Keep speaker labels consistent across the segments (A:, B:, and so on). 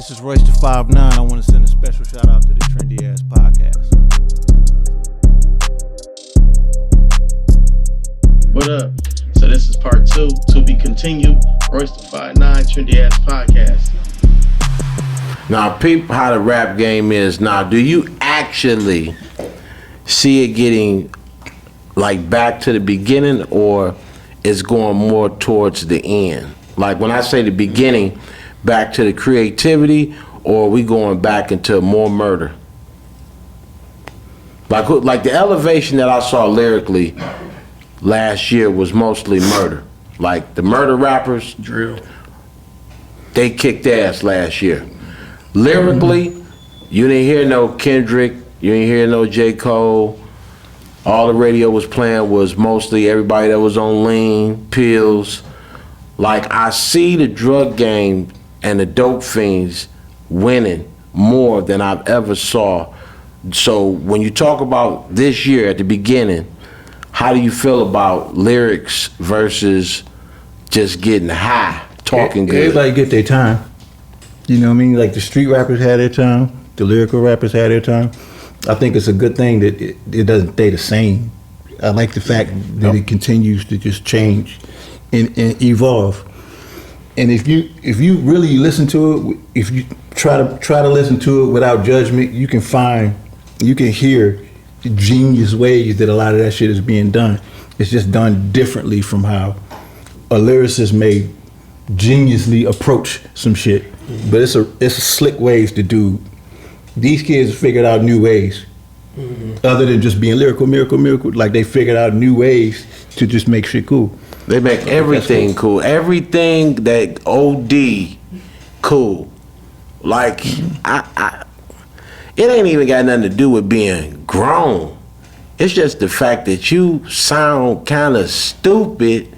A: This is Royce the 5'9". I want to send a special shout out to the Trendy Ass Podcast.
B: What up? So this is part 2, to be continued. Royce the 5'9", Trendy Ass Podcast.
C: Now, peep how the rap game is now. Do you actually see it getting like back to the beginning, or it's going more towards the end? Like when I say the beginning, back to the creativity, or are we going back into more murder? Like the elevation that I saw lyrically last year was mostly murder. Like the murder rappers,
B: Drill.
C: they kicked ass last year. Lyrically, you didn't hear no Kendrick, you didn't hear no J. Cole. All the radio was playing was mostly everybody that was on lean, pills. Like, I see the drug game and the dope fiends winning more than I've ever saw. So when you talk about this year at the beginning, how do you feel about lyrics versus just getting high, talking good?
A: Everybody get their time. You know what I mean? Like the street rappers had their time, the lyrical rappers had their time. I think it's a good thing that it doesn't stay the same. I like the fact that it continues to just change and evolve. And if you really listen to it, if you try to listen to it without judgment, you can hear the genius ways that a lot of that shit is being done. It's just done differently from how a lyricist may geniusly approach some shit. But it's a slick ways to do. These kids figured out new ways, other than just being lyrical. Like they figured out new ways to just make shit cool.
C: They make everything cool. Everything that OD cool. Like it ain't even got nothing to do with being grown. It's just the fact that you sound kind of stupid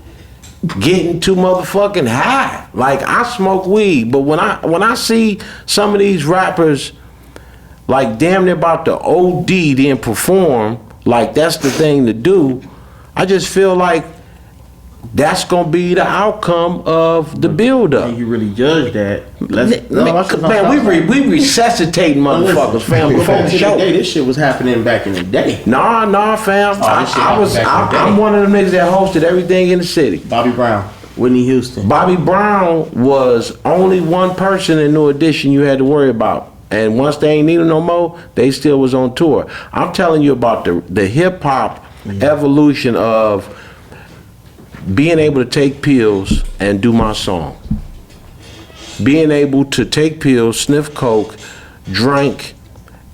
C: getting too motherfucking high. Like I smoke weed, but when I see some of these rappers like damn near about to OD then perform, like that's the thing to do, I just feel like that's gonna be the outcome of the build-up.
B: You really judge that?
C: Man, we resuscitating motherfuckers, fam. Before the show,
B: this shit was happening back in the day.
C: Nah, fam. I'm one of the niggas that hosted everything in the city.
B: Bobby Brown, Whitney Houston.
C: Bobby Brown was only one person in New Edition you had to worry about. And once they ain't need him no more, they still was on tour. I'm telling you about the hip hop evolution of being able to take pills and do my song. Being able to take pills, sniff coke, drink,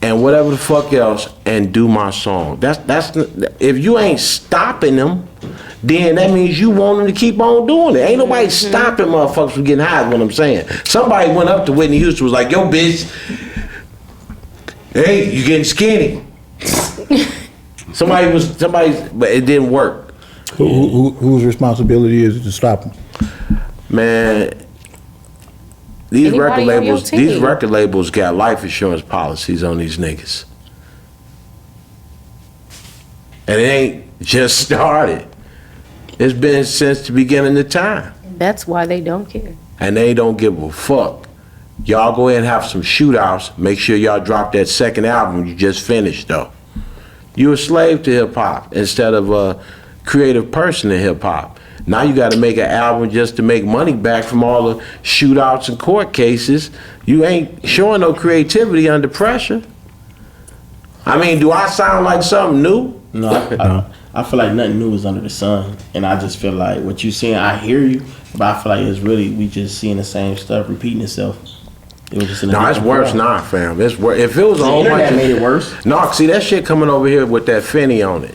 C: and whatever the fuck else, and do my song. That's if you ain't stopping them, then that means you want them to keep on doing it. Ain't nobody stopping motherfuckers from getting high, is what I'm saying. Somebody went up to Whitney Houston, was like, yo bitch, hey, you getting skinny. But it didn't work.
A: Whose responsibility is it to stop them?
C: Man, these record labels got life insurance policies on these niggas. And it ain't just started. It's been since the beginning of time.
D: That's why they don't care.
C: And they don't give a fuck. Y'all go ahead and have some shootouts. Make sure y'all drop that second album you just finished though. You a slave to hip hop instead of a creative person in hip hop. Now you got to make an album just to make money back from all the shootouts and court cases. You ain't showing no creativity under pressure. I mean, do I sound like something new?
B: No, I feel like nothing new is under the sun, and I just feel like what you saying, I hear you, but I feel like it's really we just seeing the same stuff repeating itself. It was just
C: it's worse now, fam. It's worse. If it was a whole bunch of
B: made it worse.
C: No, see that shit coming over here with that Fenny on it.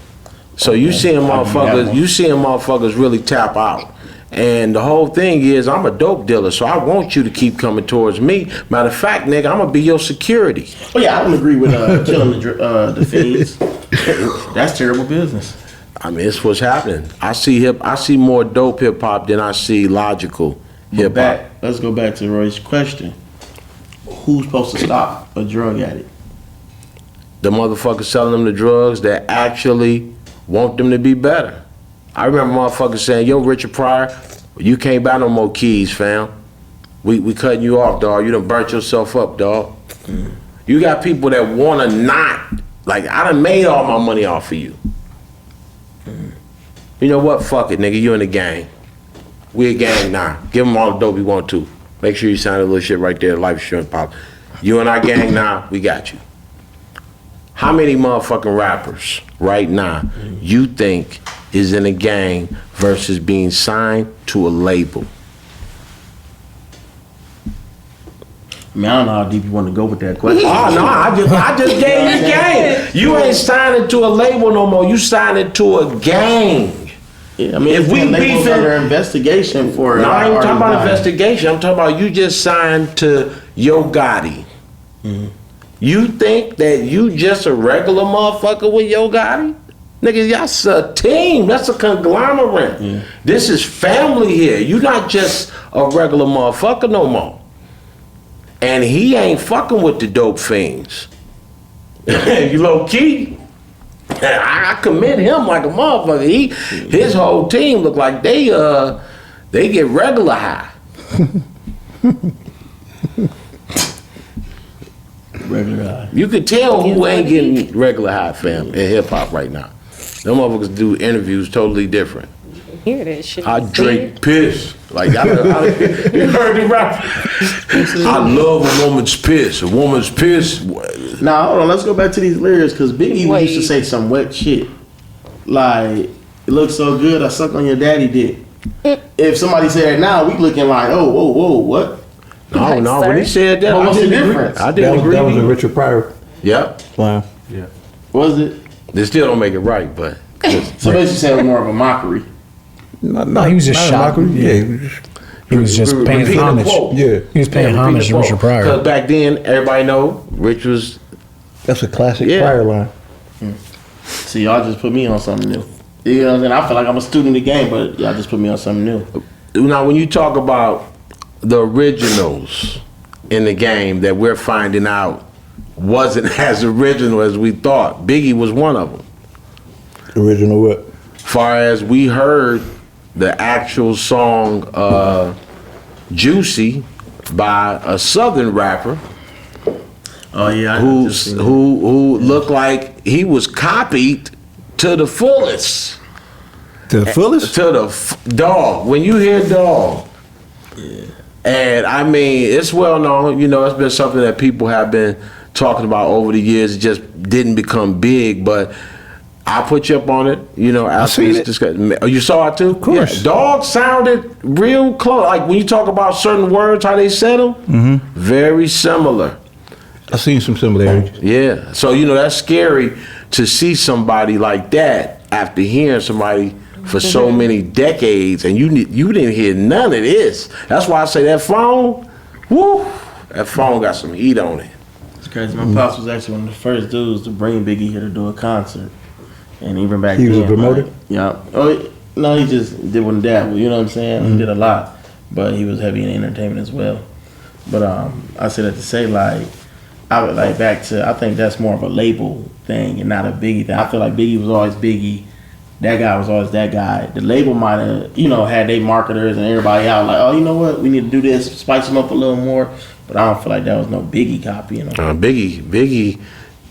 C: So you seeing motherfuckers really tap out. And the whole thing is, I'm a dope dealer, so I want you to keep coming towards me. Matter of fact, nigga, I'm gonna be your security.
B: Oh yeah, I don't agree with killing the fiends. That's terrible business.
C: I mean, it's what's happening. I see more dope hip hop than I see logical hip hop.
B: Let's go back to Roy's question. Who's supposed to stop a drug addict?
C: The motherfuckers selling them the drugs that actually want them to be better. I remember motherfuckers saying, yo, Richard Pryor, you can't buy no more keys, fam. We cutting you off, dog. You done burnt yourself up, dog. You got people that wanna not, like, I done made all my money off of you. You know what? Fuck it, nigga. You in the gang. We a gang now. Give them all the dope you want to. Make sure you sign a little shit right there, life insurance policy. You in our gang now, we got you. How many motherfucking rappers right now you think is in a gang versus being signed to a label?
B: I mean, I don't know how deep you want to go with that question.
C: Oh no, I just gave you game. You ain't signing to a label no more. You signing to a gang.
B: Yeah, I mean,
C: If we beefing
B: under investigation for.
C: No, I ain't talking about investigation. I'm talking about you just signed to Yo Gotti. You think that you just a regular motherfucker with Yo Gotti? Nigga, that's a team. That's a conglomerate. This is family here. You not just a regular motherfucker no more. And he ain't fucking with the dope fiends. You low key. I commend him like a motherfucker. His whole team look like they get regular high.
B: Regular high.
C: You could tell who ain't getting regular high, fam, in hip hop right now. Them motherfuckers do interviews totally different.
D: Hear that shit.
C: I drink piss. Like you heard the rap. I love a woman's piss. A woman's piss.
B: Now hold on, let's go back to these lyrics because Biggie used to say some wet shit. Like, it looks so good, I suck on your daddy dick. If somebody said it now, we looking like, oh, whoa, what?
C: No, when he said that,
B: What's the difference?
C: I didn't agree.
A: That was a Richard Pryor
C: Yep.
A: line.
B: Yeah. Was it?
C: They still don't make it right, but.
B: So basically saying it was more of a mockery.
A: No,
E: he was just
A: not a
E: shocked.
A: mockery. Yeah,
E: He was just paying
C: Repeating the
E: homage.
C: quote.
A: yeah.
E: He was paying homage to Richard Pryor.
C: Because back then, everybody know Rich was.
A: That's a classic
C: Yeah.
A: Pryor line.
B: See, y'all just put me on something new. You know what I'm saying? I feel like I'm a student of the game, but y'all just put me on something new.
C: Now, when you talk about the originals in the game that we're finding out wasn't as original as we thought, Biggie was one of them.
A: Original what?
C: Far as we heard the actual song Juicy by a Southern rapper
B: Oh yeah,
C: who looked like he was copied to the fullest.
A: To the fullest?
C: To the dog. When you hear dog, and I mean, it's well known, you know, it's been something that people have been talking about over the years. It just didn't become big, but I put you up on it, you know, after
A: seen
C: this
A: it.
C: discussion. Oh, you saw it too? Of
A: course.
C: Yeah. Dog sounded real close. Like when you talk about certain words, how they said them, very similar.
A: I've seen some similarities.
C: Yeah. So, you know, that's scary to see somebody like that after hearing somebody for so many decades, and you didn't hear none of this. That's why I say that phone, woo, that phone got some heat on it.
B: It's crazy. My pops was actually one of the first dudes to bring Biggie here to do a concert, and even back
A: He
B: then,
A: was a promoter?
B: like, yeah. Oh no, he just did one dabble. You know what I'm saying? He did a lot, but he was heavy in entertainment as well. But I said that to say like, I would like back to. I think that's more of a label thing and not a Biggie thing. I feel like Biggie was always Biggie. That guy was always that guy. The label might have, you know, had they marketers and everybody out like, oh, you know what, we need to do this, spice them up a little more. But I don't feel like that was no Biggie copy, you know.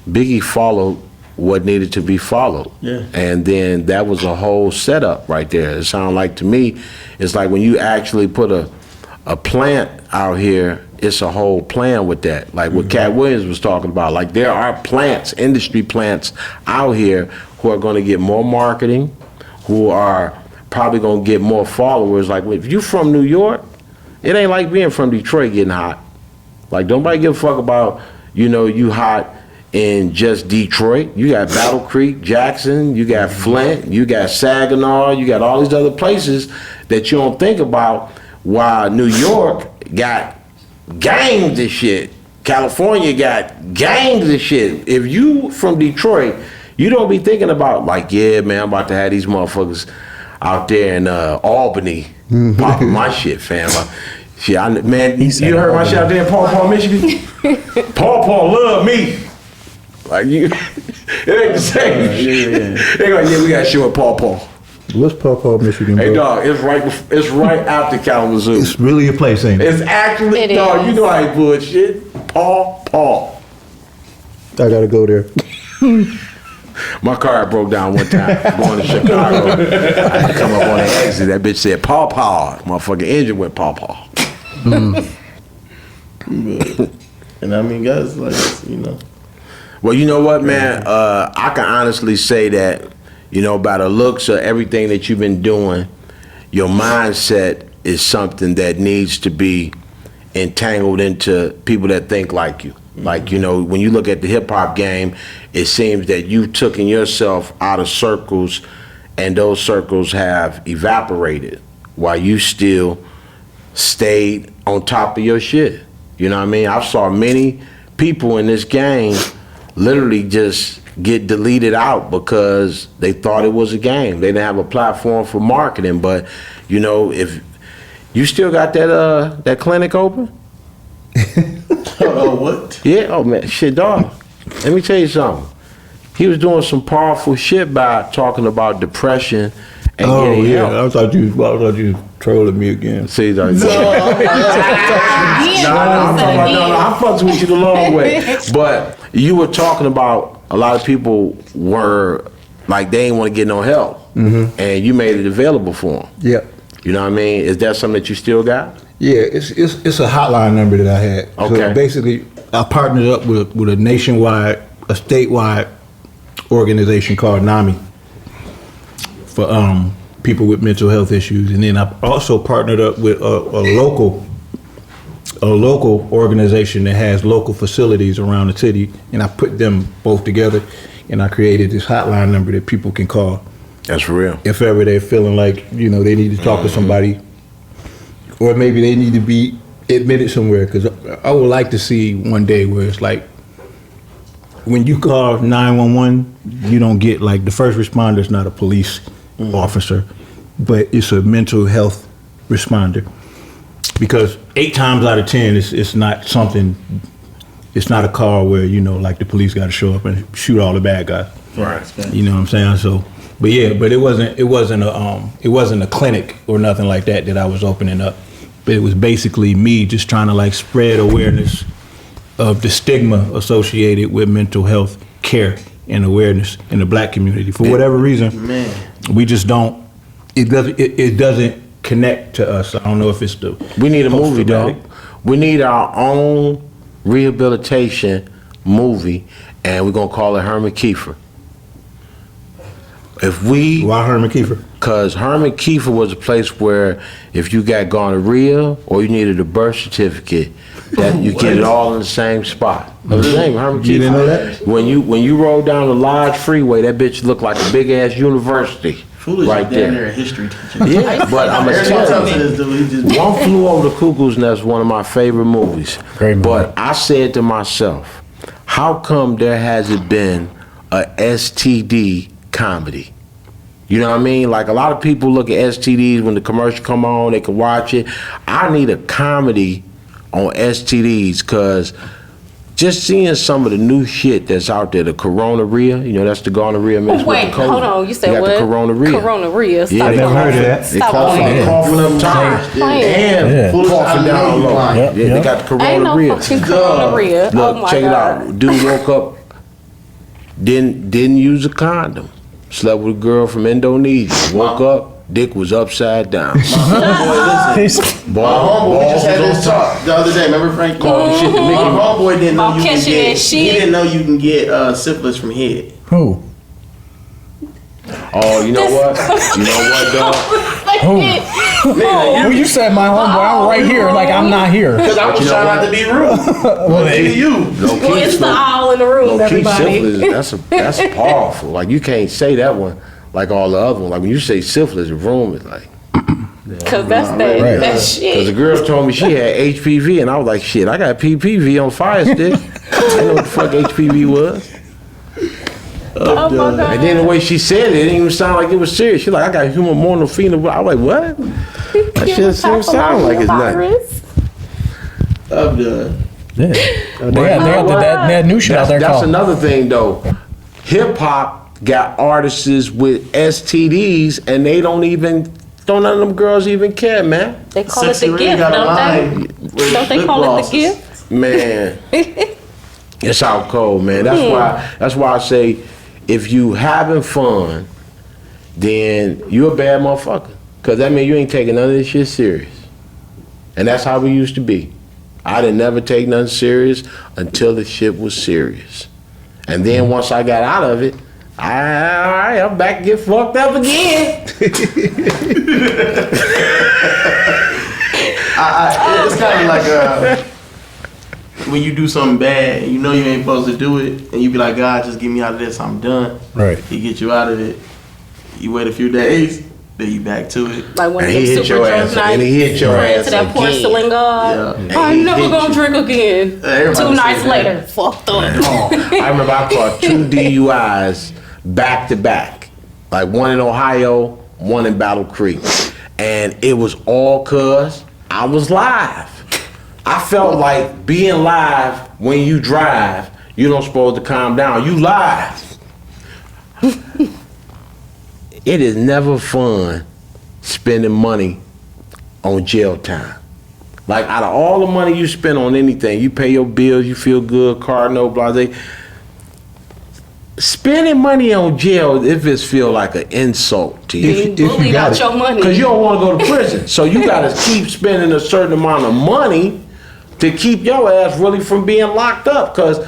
C: Biggie followed what needed to be followed.
B: Yeah.
C: And then that was a whole setup right there. It sounded like to me, it's like when you actually put a plant out here, it's a whole plan with that. Like what Cat Williams was talking about. Like there are plants, industry plants out here who are going to get more marketing, who are probably going to get more followers. Like if you from New York, it ain't like being from Detroit getting hot. Like don't nobody give a fuck about, you know, you hot in just Detroit. You got Battle Creek, Jackson, you got Flint, you got Saginaw, you got all these other places that you don't think about, while New York got gangs of shit. California got gangs of shit. If you from Detroit, you don't be thinking about like, yeah, man, I'm about to have these motherfuckers out there in Albany popping my shit, fam. Shit, man, you heard my shit out there in Paw Paw, Michigan? Paw Paw love me. Like you, it ain't the same. They go, yeah, we got to show at Paw Paw.
A: What's Paw Paw, Michigan, bro?
C: Hey, dog, it's right after Kalamazoo.
A: It's really a place, ain't it?
C: It's actually,
D: It
C: dog,
D: is.
C: you know I ain't bullshit. Paw.
A: I gotta go there.
C: My car broke down one time going to Chicago. I had to come up on the exit. That bitch said Paw. Motherfucking engine went Paw.
B: And I mean, guys, like, you know.
C: Well, you know what, man? I can honestly say that, you know, by the looks of everything that you've been doing, your mindset is something that needs to be entangled into people that think like you. Like, you know, when you look at the hip hop game, it seems that you've taken yourself out of circles and those circles have evaporated while you still stayed on top of your shit. You know what I mean? I saw many people in this game literally just get deleted out because they thought it was a game. They didn't have a platform for marketing. But, you know, if you still got that clinic open?
B: Oh, what?
C: Yeah, oh man, shit, dog. Let me tell you something. He was doing some powerful shit by talking about depression and getting help.
A: I thought you was trolling me again.
C: See, like,
D: He
C: I'm fucking with you the long way. But you were talking about a lot of people were like they ain't want to get no help, and you made it available for them.
A: Yep.
C: You know what I mean? Is that something that you still got?
A: Yeah, it's a hotline number that I had.
C: Okay.
A: So basically, I partnered up with a statewide organization called NAMI for people with mental health issues, and then I also partnered up with a local organization that has local facilities around the city, and I put them both together, and I created this hotline number that people can call
C: That's real.
A: if ever they're feeling like, you know, they need to talk to somebody, or maybe they need to be admitted somewhere. Because I would like to see one day where it's like, when you call 911, you don't get, like, the first responder's not a police officer, but it's a mental health responder. Because 8 times out of 10, it's not something, it's not a call where, you know, like the police got to show up and shoot all the bad guys.
B: Right.
A: You know what I'm saying? So, but yeah, but it wasn't a clinic or nothing like that I was opening up. But it was basically me just trying to like spread awareness of the stigma associated with mental health care and awareness in the black community. For whatever reason,
B: Man.
A: we just don't. It doesn't connect to us. I don't know if it's the.
C: We need a movie, dog.
A: post-traumatic.
C: We need our own rehabilitation movie, and we're gonna call it Herman Kiefer.
A: Why Herman Kiefer?
C: Because Herman Kiefer was a place where if you got gonorrhea or you needed a birth certificate, that you get it all in the same spot. Of the name, Herman Kiefer.
A: You didn't know that?
C: When you roll down the Lodge Freeway, that bitch looked like a big ass university.
B: Foolish
C: right
B: down
C: there.
B: there, history teacher.
C: Yeah, but I'm gonna
B: Every
C: tell
B: time
C: you.
B: this dude, he just
C: One Flew Over the Cuckoo's Nest, one of my favorite movies.
E: Great movie.
C: But I said to myself, how come there hasn't been a STD comedy? You know what I mean? Like a lot of people look at STDs when the commercial come on, they can watch it. I need a comedy on STDs because just seeing some of the new shit that's out there, the gonorrhea, you know, that's the gonorrhea mixed
D: Wait,
C: with the COVID.
D: hold on. You said
C: got
D: what?
C: the gonorrhea.
D: Gonorrhea. Stop
C: Yeah, they
A: never heard of
D: playing.
A: that.
C: They
D: Stop
C: coughing,
D: playing.
C: coughing up top.
D: Playing.
C: And
E: Yeah.
B: Foolish,
C: coughing
B: I
C: down
B: know you
C: low.
B: lying.
E: Yep,
C: Yeah,
E: yep.
C: they got the
D: Ain't no
C: gonorrhea.
D: fucking gonorrhea.
C: Look,
D: Oh my
C: check it
D: God.
C: out. Dude woke up, didn't use a condom. Slept with a girl from Indonesia. Woke up, dick was upside down.
B: Boy, listen. My homeboy, we just had this talk the other day. Remember Frank?
C: Called the shit to
B: My
C: Mickey Mouse.
B: homeboy didn't know
D: About
B: you can
D: catching
B: get.
D: that shit.
B: He didn't know you can get syphilis from head.
E: Who?
C: Oh, you know what? You know what, dog?
B: Nigga,
E: Well, you said my homeboy. I'm right here, like I'm not here.
B: because I was
C: You know
B: trying
C: what?
B: not to be rude. Well, to you.
C: Low-key,
D: It's the all in the room,
C: low-key
D: everybody.
C: syphilis, that's powerful. Like you can't say that one like all the other ones. Like when you say syphilis, the room is like.
D: Cause that's
E: Right.
D: that
C: Because the
D: shit.
C: girl told me she had HPV, and I was like, shit, I got PPV on Fire Stick. I didn't know what the fuck HPV was.
D: Oh my God.
C: And then the way she said it, it didn't even sound like it was serious. She's like, I got human monophenotype. I was like, what? That shit doesn't sound like it's nothing.
D: Virus.
B: I'm done.
E: Yeah. They had that new shit out there
C: That's
E: called.
C: another thing, though. Hip hop got artists with STDs and they don't none of them girls even care, man.
D: They call
B: Sexy
D: it the
B: Red
D: gift,
B: got a
D: don't
B: line
D: they?
B: with
D: Don't they
B: lip
D: call
B: glosses.
D: it the gift?
C: Man, it's out cold, man. That's why I say, if you having fun, then you a bad motherfucker. Cause that means you ain't taking none of this shit serious. And that's how we used to be. I didn't never take nothing serious until the shit was serious. And then once I got out of it, I'm back to get fucked up again.
B: It's kind of like when you do something bad, and you know you ain't supposed to do it, and you be like, God, just get me out of this, I'm done.
A: Right.
B: He get you out of it. You wait a few days, then you back to it.
D: Like when
C: And
D: they
C: he hit
D: super
C: your
D: drunk
C: ass,
D: night,
C: and he hit your
D: praying
C: ass
D: to that
C: again.
D: porcelain god.
B: Yeah.
D: I'm
C: he
D: never
C: hit
D: gonna
C: you.
D: drink again.
B: Everybody
D: 2 nights
B: say that.
D: later, fucked up.
C: I remember I caught 2 DUIs back to back. Like one in Ohio, one in Battle Creek. And it was all cause I was live. I felt like being live when you drive, you don't supposed to calm down. You live. It is never fun spending money on jail time. Like out of all the money you spend on anything, you pay your bills, you feel good, car, no, blase. Spending money on jail, if it feel like an insult to you.
D: Being
A: if you
D: bullied
A: got
D: out
A: it.
D: your money.
C: Because you don't want to go to prison. So you got to keep spending a certain amount of money to keep your ass really from being locked up. Because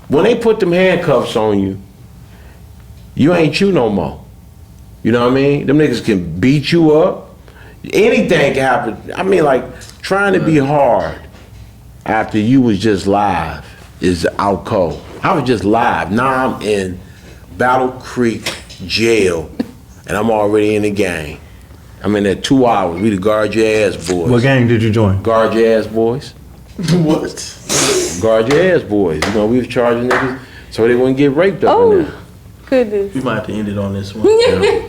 C: when they put them handcuffs on you, you ain't you no more. You know what I mean? Them niggas can beat you up. Anything can happen. I mean, like, trying to be hard after you was just live is out cold. I was just live. Now I'm in Battle Creek jail, and I'm already in the gang. I'm in there 2 hours. We the guard your ass boys.
A: What gang did you join?
C: Guard your ass boys.
B: What?
C: Guard your ass boys. You know, we was charging niggas so they wouldn't get raped up in there.
D: Goodness.
B: We might have to end it on this one.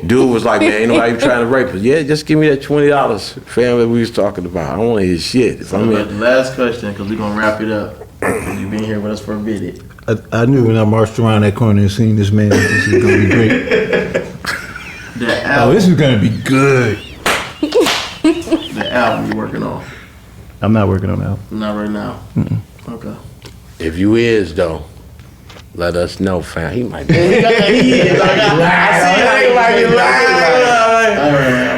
C: Dude was like, man, ain't nobody trying to rape us. Yeah, just give me that $20, family we was talking about. I don't want to hear shit. If I'm
B: The
C: in,
B: last question, because we're going to wrap it up. You've been here with us for a minute.
A: I knew when I marched around that corner and seen this man, this is gonna be great.
B: The
A: Oh,
B: album,
A: this is gonna be good.
B: the album you're working on.
A: I'm not working on that.
B: Not right now. Okay.
C: if you is though, let us know, fam. He might be.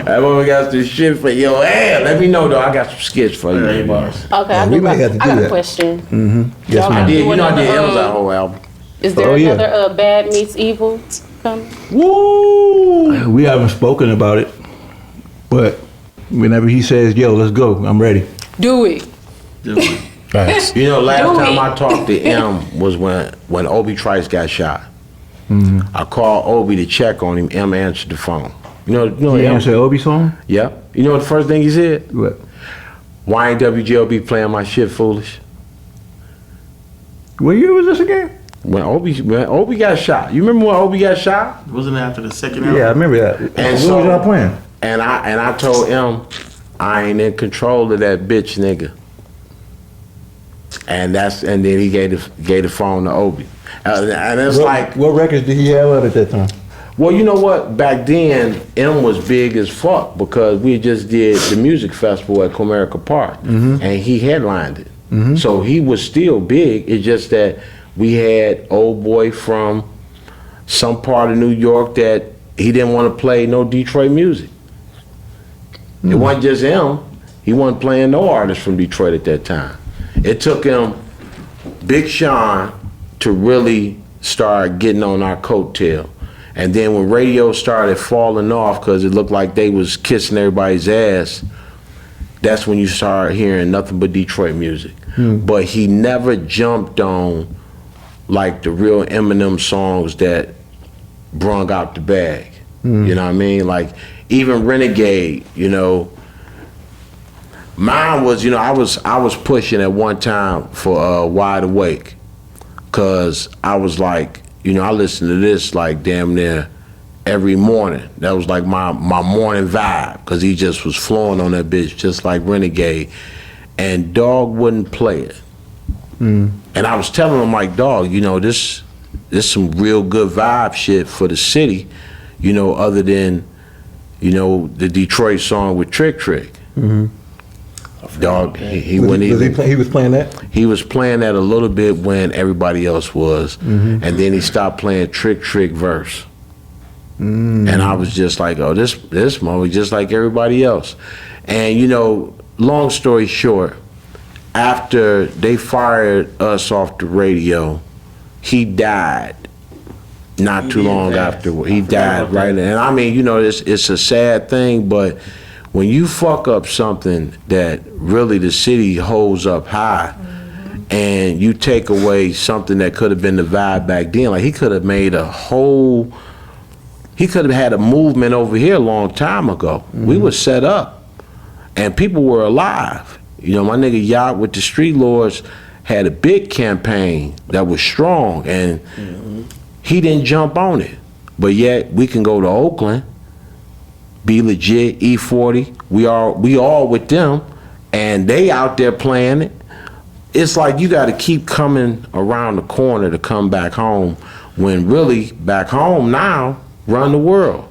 C: That woman got some shit for your ass. Let me know though. I got some skits for you.
B: Hey, boss.
D: Okay,
A: we might have to
D: I
A: do
D: got a
A: that.
D: question.
A: Yes,
D: Y'all
A: ma'am.
C: I did. You know, I did
D: Another,
C: Amazon whole album.
D: Is there
A: Oh, yeah.
D: another Bad Meets Evil coming?
C: Woo!
A: We haven't spoken about it, but whenever he says, "Yo, let's go," I'm ready.
D: Do it.
A: Facts.
C: You know, last
D: Do
C: time
D: it.
C: I talked to M was when Obi Trice got shot. I called Obi to check on him. M answered the phone. You know
A: You
C: M?
A: answer Obi song?
C: Yeah. You know what the first thing he said?
A: What?
C: Why ain't WGLB playing my shit, foolish?
A: What year was this again?
C: When Obi got shot. You remember when Obi got shot?
B: Wasn't it after the second album?
A: Yeah, I remember that.
C: And
A: What
C: so-
A: was y'all playing?
C: And I told M, I ain't in control of that bitch nigga. And then he gave the phone to Obi. And it's like,
A: What records did he have out at that time?
C: well, you know what? Back then, M was big as fuck because we just did the music festival at Comerica Park, and he headlined it. So he was still big. It's just that we had old boy from some part of New York that he didn't want to play no Detroit music. It wasn't just him. He wasn't playing no artist from Detroit at that time. It took him, Big Sean, to really start getting on our coattail. And then when radio started falling off because it looked like they was kissing everybody's ass, that's when you start hearing nothing but Detroit music. But he never jumped on like the real Eminem songs that brung out the bag. You know what I mean? Like even Renegade, you know. Mine was, you know, I was pushing at one time for Wide Awake. Cause I was like, you know, I listened to this like damn near every morning. That was like my morning vibe. Cause he just was flowing on that bitch just like Renegade. And Dog wouldn't play it. And I was telling him like, dog, you know, this there's some real good vibe shit for the city, you know, other than, you know, the Detroit song with Trick Trick. Dog, he wouldn't even.
A: He was playing that?
C: He was playing that a little bit when everybody else was, and then he stopped playing Trick Trick verse. And I was just like, oh, this movie just like everybody else. And you know, long story short, after they fired us off the radio, he died. Not too long after he died, right? And I mean, you know, it's a sad thing, but when you fuck up something that really the city holds up high, and you take away something that could have been the vibe back then, like he could have made he could have had a movement over here a long time ago. We were set up, and people were alive. You know, my nigga Yacht with the Street Lords had a big campaign that was strong, and he didn't jump on it. But yet we can go to Oakland, be legit, E40. We all with them, and they out there playing it. It's like you got to keep coming around the corner to come back home, when really back home now run the world.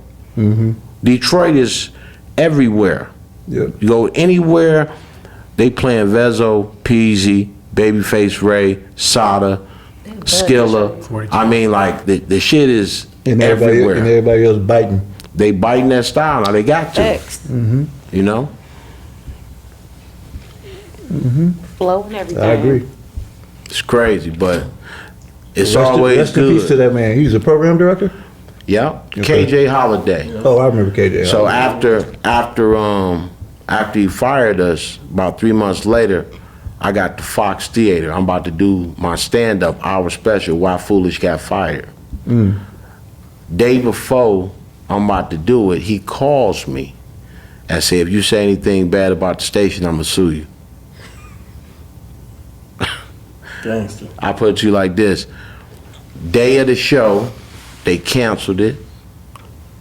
C: Detroit is everywhere.
A: Yep.
C: You go anywhere, they playing Vezzo, Peasy, Babyface Ray, Sada, Skilla. I mean, like the shit is
A: And
C: everywhere.
A: everybody else biting.
C: They biting that style now. They got to. You know.
D: Flow and everything.
A: I agree.
C: It's crazy, but it's
A: Rest
C: always
A: in peace to
C: good.
A: that man. He was a program director?
C: Yeah,
A: Okay.
C: KJ Holiday.
A: Oh, I remember KJ.
C: So after he fired us, about 3 months later, I got the Fox Theater. I'm about to do my stand-up hour special, Why Foolish Got Fired. Day before I'm about to do it, he calls me and said, if you say anything bad about the station, I'm gonna sue you.
B: Gangster.
C: I put it to you like this. Day of the show, they canceled it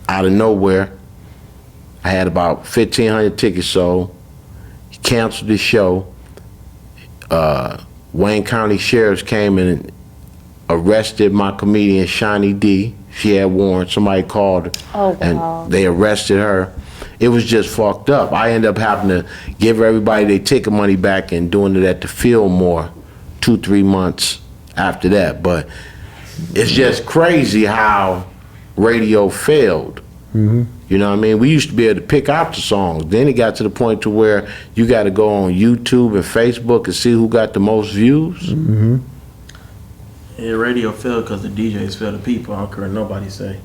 C: out of nowhere. I had about 1,500 tickets sold. He canceled the show. Wayne County sheriffs came and arrested my comedian Shani D. She had warrants. Somebody called her,
D: Oh, wow.
C: and they arrested her. It was just fucked up. I ended up having to give everybody their ticket money back and doing it at the Fillmore 2-3 months after that. But it's just crazy how radio failed. You know what I mean? We used to be able to pick out the songs. Then it got to the point to where you got to go on YouTube and Facebook and see who got the most views.
B: Yeah, radio failed because the DJs failed the people. I don't care what nobody say.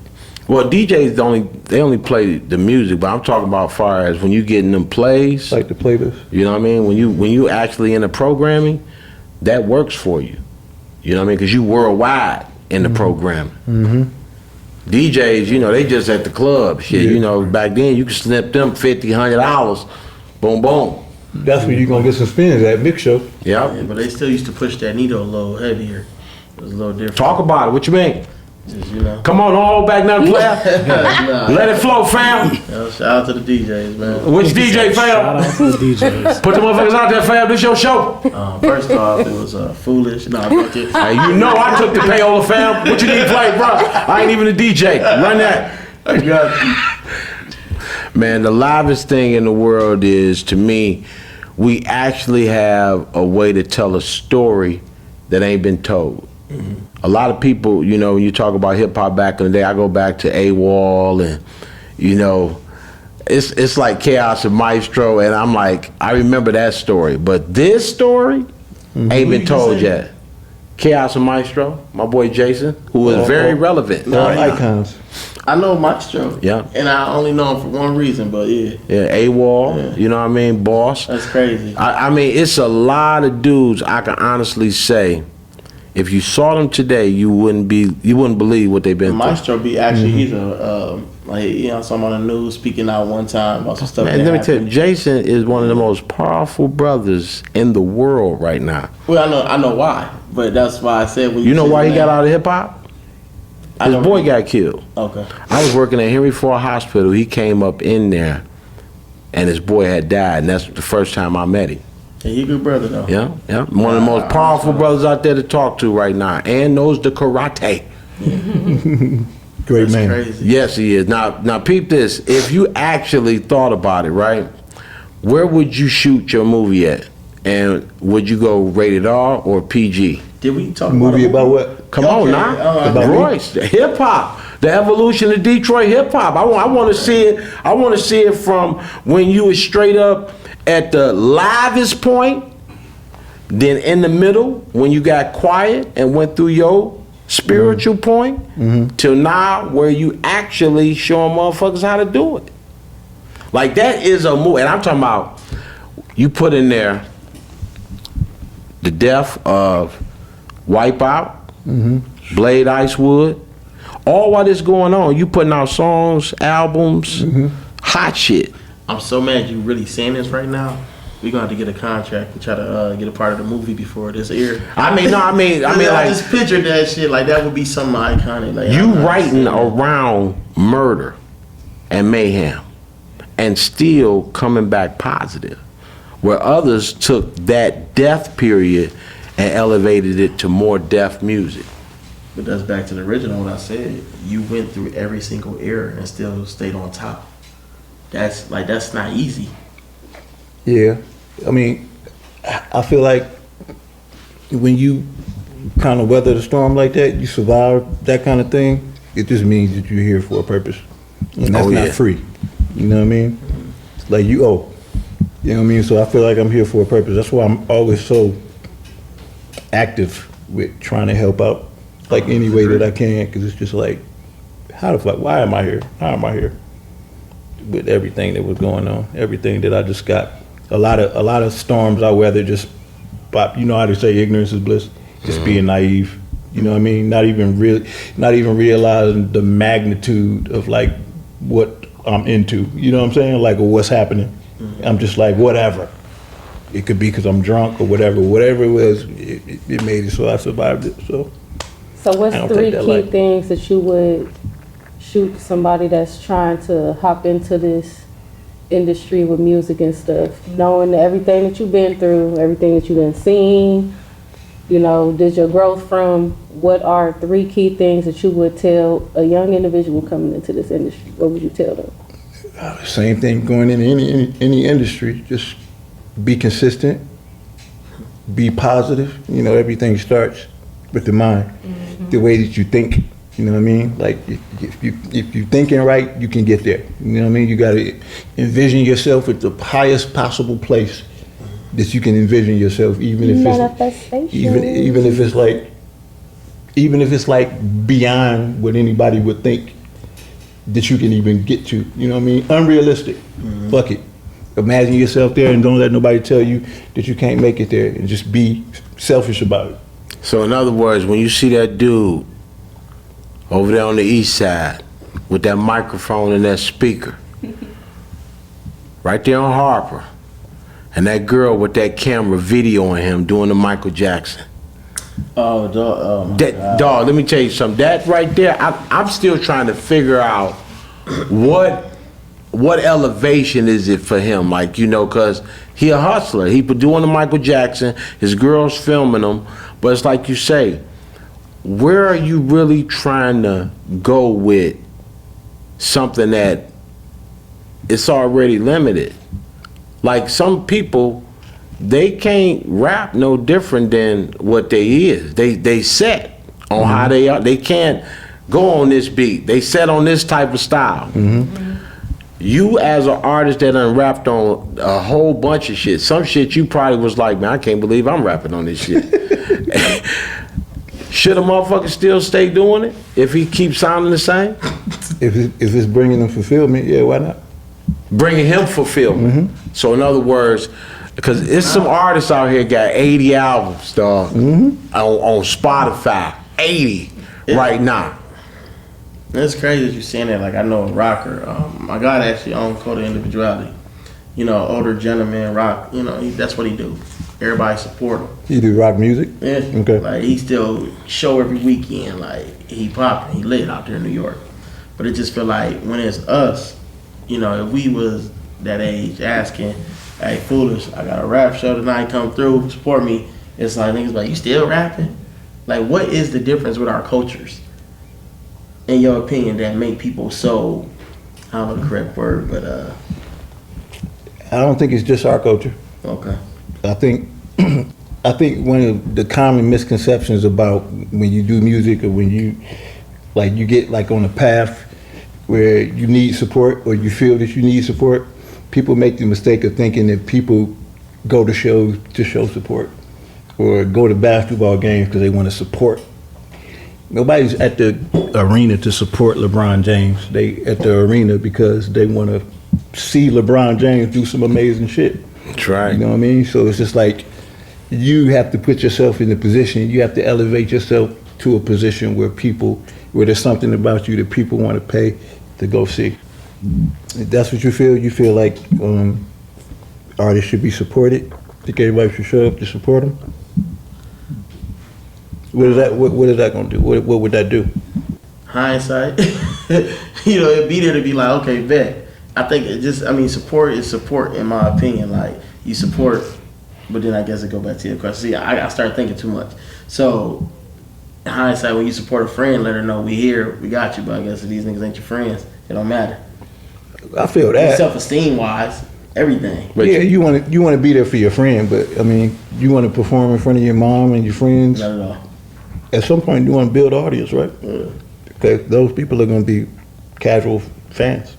C: Well, DJs only play the music, but I'm talking about far as when you getting them plays.
A: Like the playlist.
C: You know what I mean? When you actually in the programming, that works for you. You know what I mean? Because you worldwide in the programming. DJs, you know, they just at the club. Shit, you know, back then you could snip them $50, $100. Boom, boom.
A: That's where you're going to get some spins at mix show.
C: Yep.
B: Yeah, but they still used to push that needle a little heavier. It was a little different.
C: Talk about it. What you mean?
B: Just, you know.
C: Come on, don't hold back nothing, player.
B: Nah,
C: Let it flow, fam.
B: you know, shout out to the DJs, man.
C: Which DJ,
E: Shout
C: fam?
E: out to the DJs.
C: Put the motherfuckers out there, fam. This your show.
B: First off, it was foolish. Nah, fuck it.
C: Hey, you know I took the payola, fam. What you need to play, bro? I ain't even a DJ. Run that.
B: I got you.
C: Man, the livest thing in the world is, to me, we actually have a way to tell a story that ain't been told. A lot of people, you know, when you talk about hip hop back in the day, I go back to AWOL and, you know, it's like Chaos and Maestro, and I'm like, I remember that story. But this story ain't been told yet. Chaos and Maestro, my boy Jason, who is very relevant.
A: They're icons.
B: I know Maestro.
C: Yeah.
B: And I only know him for one reason, but yeah.
C: Yeah, AWOL, you know what I mean, Boss.
B: That's crazy.
C: I mean, it's a lot of dudes. I can honestly say, if you saw them today, you wouldn't believe what they've been through.
B: Maestro be actually, he's a, like, you know, someone on the news speaking out one time about some stuff.
C: Man,
B: that
C: let me tell you,
B: happened.
C: Jason is one of the most powerful brothers in the world right now.
B: Well, I know why, but that's why I said when
C: You know
B: said
C: why he
B: that-
C: got out of hip hop?
B: I
C: His
B: know-
C: boy got killed.
B: Okay.
C: I was working at Henry Ford Hospital. He came up in there, and his boy had died, and that's the first time I met him.
B: Yeah, he a good brother though.
C: Yeah, yeah. One of the most powerful brothers out there to talk to right now, and knows the karate.
A: Great
B: That's
A: man.
B: crazy.
C: Yes, he is. Now, peep this. If you actually thought about it, right? Where would you shoot your movie at? And would you go rated R or PG?
B: Did we talk
A: Movie
B: about
A: about what?
C: Come on
B: Okay,
C: now,
A: About me?
C: Royce, hip hop, the evolution of Detroit hip hop. I want to see it. I want to see it from when you was straight up at the livest point, then in the middle when you got quiet and went through your spiritual point, till now where you actually showing motherfuckers how to do it. Like that is a move, and I'm talking about you put in there the death of Wipeout, Blade Icewood, all while this going on, you putting out songs, albums, hot shit.
B: I'm so mad you really saying this right now. We're gonna have to get a contract and try to get a part of the movie before this air.
C: I mean,
B: I
C: like
B: just pictured that shit. Like that would be something iconic. Like
C: you
B: I'm not
C: writing
B: saying-
C: around murder and mayhem, and still coming back positive, where others took that death period and elevated it to more death music.
B: But that's back to the original. What I said. You went through every single era and still stayed on top. That's not easy.
A: Yeah. I mean, I feel like when you kind of weather the storm like that, you survive that kind of thing, it just means that you're here for a purpose. And that's not free. You know what I mean? Like you owe. You know what I mean? So I feel like I'm here for a purpose. That's why I'm always so active with trying to help out like any way that I can, because it's just like, how the fuck, why am I here? How am I here? With everything that was going on, everything that I just got. A lot of storms I weather just pop. You know how they say ignorance is bliss? Just being naive. You know what I mean? Not even realizing the magnitude of like what I'm into. You know what I'm saying? Like, or what's happening. I'm just like, whatever. It could be because I'm drunk or whatever. Whatever it was, it made it so I survived it. So
D: what's
A: I don't
D: three
A: take that
D: key
A: lightly.
D: things that you would shoot somebody that's trying to hop into this industry with music and stuff, knowing everything that you've been through, everything that you've done seen, you know, did your growth from, what are three key things that you would tell a young individual coming into this industry? What would you tell them?
A: Same thing going in any industry. Just be consistent, be positive. You know, everything starts with the mind, the way that you think. You know what I mean? Like if you're thinking right, you can get there. You know what I mean? You got to envision yourself at the highest possible place that you can envision yourself, even if it's like beyond what anybody would think that you can even get to. You know what I mean? Unrealistic. Fuck it. Imagine yourself there and don't let nobody tell you that you can't make it there, and just be selfish about it.
C: So in other words, when you see that dude over there on the east side with that microphone and that speaker, right there on Harper, and that girl with that camera videoing him doing the Michael Jackson.
B: Oh, dog.
C: Dog, let me tell you something. That right there, I'm still trying to figure out what elevation is it for him, like, you know, because he a hustler. He doing the Michael Jackson, his girl's filming him, but it's like you say, where are you really trying to go with something that it's already limited? Like some people, they can't rap no different than what they is. They set on how they are. They can't go on this beat. They set on this type of style. You as an artist that done rapped on a whole bunch of shit, some shit you probably was like, man, I can't believe I'm rapping on this shit. Should a motherfucker still stay doing it if he keeps sounding the same?
A: If it's bringing them fulfillment, yeah, why not?
C: Bringing him fulfillment. So in other words, because it's some artists out here got 80 albums, dog, on Spotify, 80 right now.
B: It's crazy that you're saying that. Like, I know a rocker. My God actually owns Code of Individuality. You know, older gentleman rock. You know, that's what he do. Everybody support him.
A: You do rock music?
B: Yeah.
A: Okay.
B: Like, he still show every weekend. Like, he popping. He lit out there in New York. But it just feel like when it's us, you know, if we was that age asking, hey, Foolish, I got a rap show tonight, come through, support me. It's like, niggas like, you still rapping? Like, what is the difference with our cultures? in your opinion, that make people so, I don't know the correct word, but
A: I don't think it's just our culture.
B: okay.
A: I think one of the common misconceptions about when you do music or when you get like on a path where you need support or you feel that you need support, people make the mistake of thinking that people go to shows to show support or go to basketball games because they want to support. Nobody's at the arena to support LeBron James. They at the arena because they want to see LeBron James do some amazing shit.
C: That's right.
A: You know what I mean? So it's just like you have to put yourself in the position. You have to elevate yourself to a position where there's something about you that people want to pay to go see. If that's what you feel. You feel like artists should be supported. Think everybody should show up to support them. What is that going to do? What would that do?
B: Hindsight, it'd be there to be like, okay, bet. I think support is support in my opinion. Like you support, but then I guess it go back to your question. See, I start thinking too much. So, in hindsight, when you support a friend, let her know we here, we got you. But I guess if these niggas ain't your friends, it don't matter.
A: I feel that.
B: Self-esteem wise, everything.
A: But yeah, you want to be there for your friend, but I mean, you want to perform in front of your mom and your friends.
B: Not at all.
A: At some point, you want to build an audience, right?
B: Yeah.
A: Because those people are going to be casual fans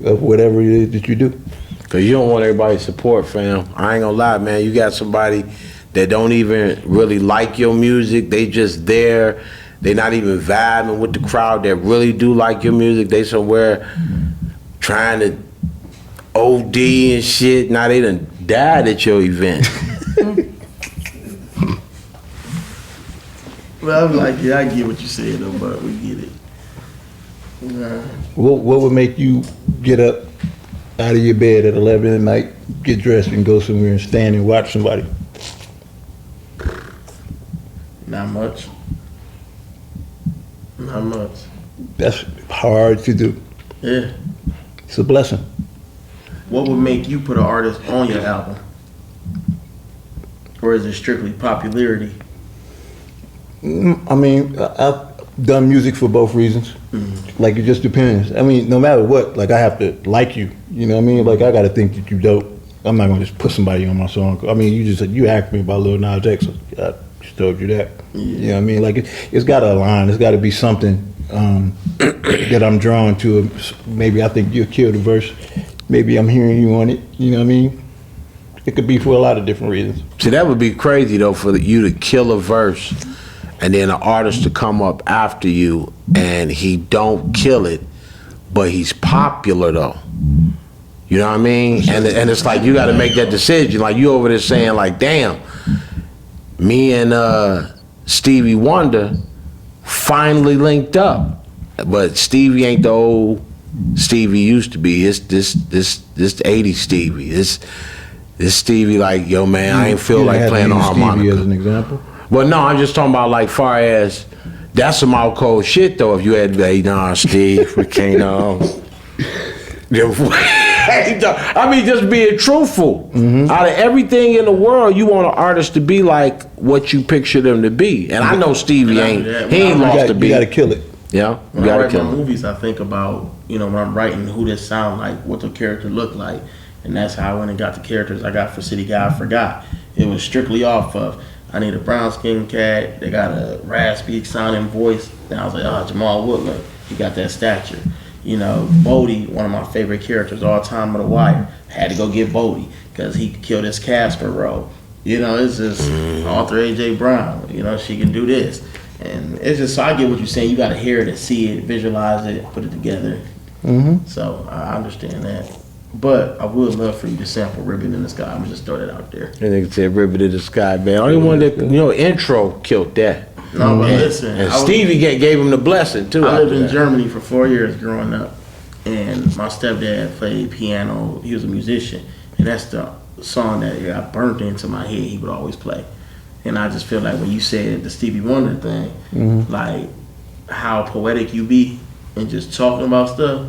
A: of whatever it is that you do.
C: Cause you don't want everybody's support, fam. I ain't gonna lie, man. You got somebody that don't even really like your music. They just there. They not even vibing with the crowd that really do like your music. They somewhere trying to OD and shit. Now they done died at your event.
B: Well, I'm like, yeah, I get what you said though, but we get it. Nah.
A: What would make you get up out of your bed at 11 at night, get dressed and go somewhere and stand and watch somebody?
B: Not much. Not much.
A: That's hard to do.
B: Yeah.
A: It's a blessing.
B: What would make you put an artist on your album? Or is it strictly popularity?
A: I mean, I've done music for both reasons. Like, it just depends. I mean, no matter what, like, I have to like you. You know what I mean? Like, I got to think that you dope. I'm not going to just put somebody on my song. I mean, you asked me about Lil Nas X. I just told you that. Yeah. You know what I mean? Like, it's got to align. It's got to be something that I'm drawn to. Maybe I think you'll kill the verse. Maybe I'm hearing you on it. You know what I mean? It could be for a lot of different reasons.
C: See, that would be crazy though for you to kill a verse and then an artist to come up after you and he don't kill it, but he's popular though. You know what I mean? And it's like you got to make that decision. Like you over there saying like, damn, me and Stevie Wonder finally linked up, but Stevie ain't the old Stevie used to be. It's this 80s Stevie. This Stevie like, yo man, I ain't feel like playing the harmonica.
A: Stevie as an example.
C: But no, I'm just talking about like far as that's some out cold shit though. If you had hey nah Steve, we can't I mean just being truthful. Out of everything in the world, you want an artist to be like what you picture them to be. And I know Stevie ain't lost the beat.
A: You gotta kill it.
C: Yeah.
B: When I write my movies, I think about, when I'm writing who this sound like, what the character look like. And that's how I went and got the characters I got for City Guy I Forgot. It was strictly off of, I need a brown skinned cat, they got a raspy sounding voice. And I was like, oh, Jamal Woodland, he got that stature. Bodie, one of my favorite characters all time of The Wire. Had to go get Bodie because he killed his Casper role. It's just author A.J. Brown, she can do this. And it's just, so I get what you're saying. You got to hear it and see it, visualize it, put it together. So I understand that. But I would love for you to sample Ribbon in the Sky. I'm going to just throw that out there.
C: And they said Ribbon in the Sky, man. Only one that, intro killed that.
B: No, but listen.
C: And Stevie gave him the blessing, too.
B: I lived in Germany for 4 years growing up. And my stepdad played piano. He was a musician. And that's the song that got burnt into my head. He would always play. And I just feel like when you said the Stevie Wonder thing, like how poetic you be and just talking about stuff,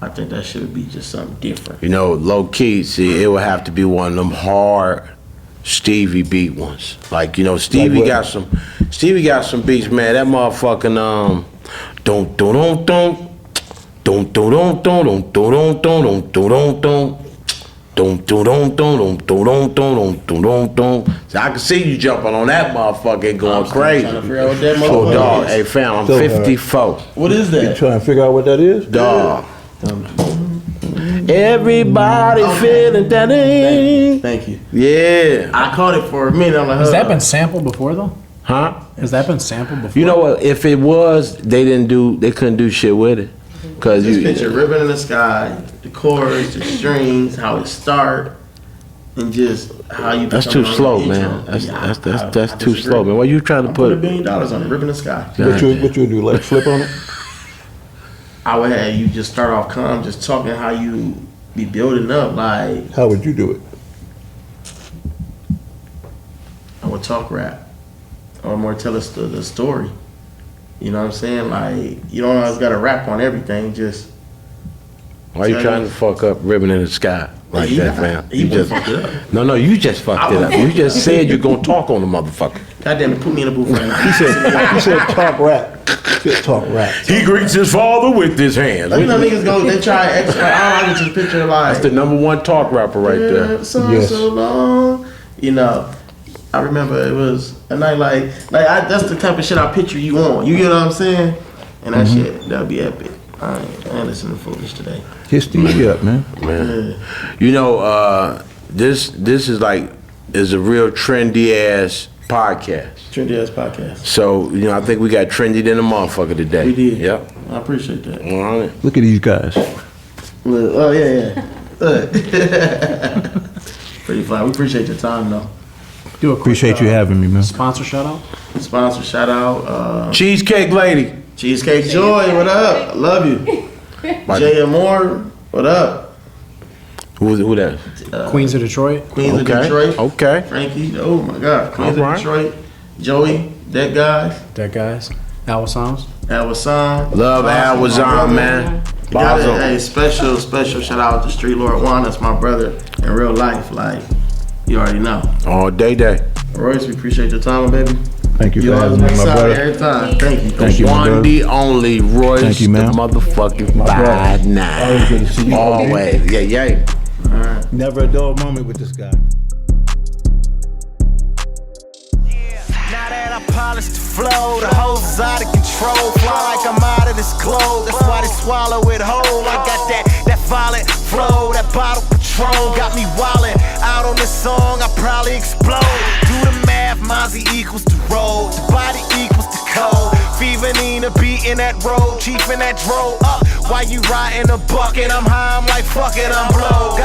B: I think that should be just something different.
C: Low key, see, it would have to be one of them hard Stevie beat ones. Like, Stevie got some beats, man. That motherfucking Don't don't don't don't don't don't don't don't don't don't don't. Don't don't don't don't don't don't don't don't. So I can see you jumping on that motherfucker and going crazy.
B: Trying to figure out what that
C: Oh
B: motherfucker
C: dog,
B: is.
C: hey fam, I'm
A: So hard.
C: 54.
B: What is
A: You
B: that?
A: trying to figure out what that is?
C: Dog. Everybody feeling that thing.
B: Thank you.
C: Yeah.
B: I caught it for a minute. I'm like,
E: Has that been sampled before though?
C: Huh?
E: Has that been sampled before?
C: You know what? If it was, they couldn't do shit with it. Cause
B: This
C: you,
B: picture, ribbon in the sky, the chords, the strings, how it start, and just how you.
C: that's
B: become
C: too
B: on
C: slow,
B: the
C: man.
B: intro.
C: That's
B: Yeah,
C: that's
B: I
C: too
B: disagree.
C: slow, man. Why you trying to
B: I put $1
C: put?
B: billion on it, ribbon in the sky.
A: What you do? Like flip on it?
B: I would have you just start off calm, just talking how you be building up. Like
A: How would you do it?
B: I would talk rap, or more tell us the story. You know what I'm saying? Like you don't always got to rap on everything. Just
C: Why you trying to fuck up ribbon in the sky like
B: He
C: that,
B: not.
C: man?
B: He
C: You
B: wouldn't
C: just
B: fuck it up.
C: no, you just fucked it up. You just said you're gonna talk on the motherfucker.
B: goddamn it, put me in a booth right now.
A: He said talk rap. He said talk rap.
C: He greets his father with his hands.
B: Like, you know, niggas go, they try extra. I don't like to picture like
C: That's the #1 talk rapper right there.
B: So
A: Yes.
B: so long. You know, I remember it was a night that's the type of shit I picture you on. You get what I'm saying? And that shit, that'd be epic. I ain't listening to Foolish today.
A: History up, man.
C: Man. You know, this is a real trendy ass podcast.
B: Trendy Ass Podcast.
C: So, you know, I think we got trendy than a motherfucker today.
B: We did.
C: Yep.
B: I appreciate that.
C: 100.
A: Look at these guys.
B: Look, oh yeah. Look. Pretty fly. We appreciate your time though.
E: Do a quick,
A: Appreciate you having me, man.
E: sponsor shout out.
B: Sponsor shout out.
C: Cheesecake Lady.
B: Cheesecake Joy, what up? I love you. Jay Moore, what up?
C: Who that?
E: Queens of Detroit.
B: Queens of
C: Okay.
B: Detroit.
C: Okay.
B: Frankie, oh my God. Queens
C: All right.
B: of Detroit. Joey, that guy.
E: That guys. Al Sounds.
B: Alwasam.
C: Love Al was on, man.
B: Got it.
C: Bazzo.
B: Hey, special shout out to Street Lord Juan. That's my brother in real life. Like, you already know.
C: All day.
B: Royce, we appreciate your time, baby.
A: Thank you
B: You
A: for
B: always
A: having me,
B: make
A: my
B: time
A: brother.
B: every time. Thank you.
A: Thank you, my
C: One,
A: brother.
C: the only Royce,
A: Thank you,
C: the
A: ma'am.
C: motherfucking
A: brother.
C: 5'9".
A: Always good to see you.
C: Always. Yeah.
A: Never a dull moment with this guy.
F: Now that I polished the flow, the hoes is out of control. Fly like I'm out of this globe, that's why they swallow it whole. I got that violent flow, that bottle Patron got me wildin'. Out on this song, I probably explode. Do the math, Mozzie equals the road, the body equals the code. Fever Nina beating that road, chief in that drove up. While you riding a bucket, I'm high, I'm like fuck it, I'm blow.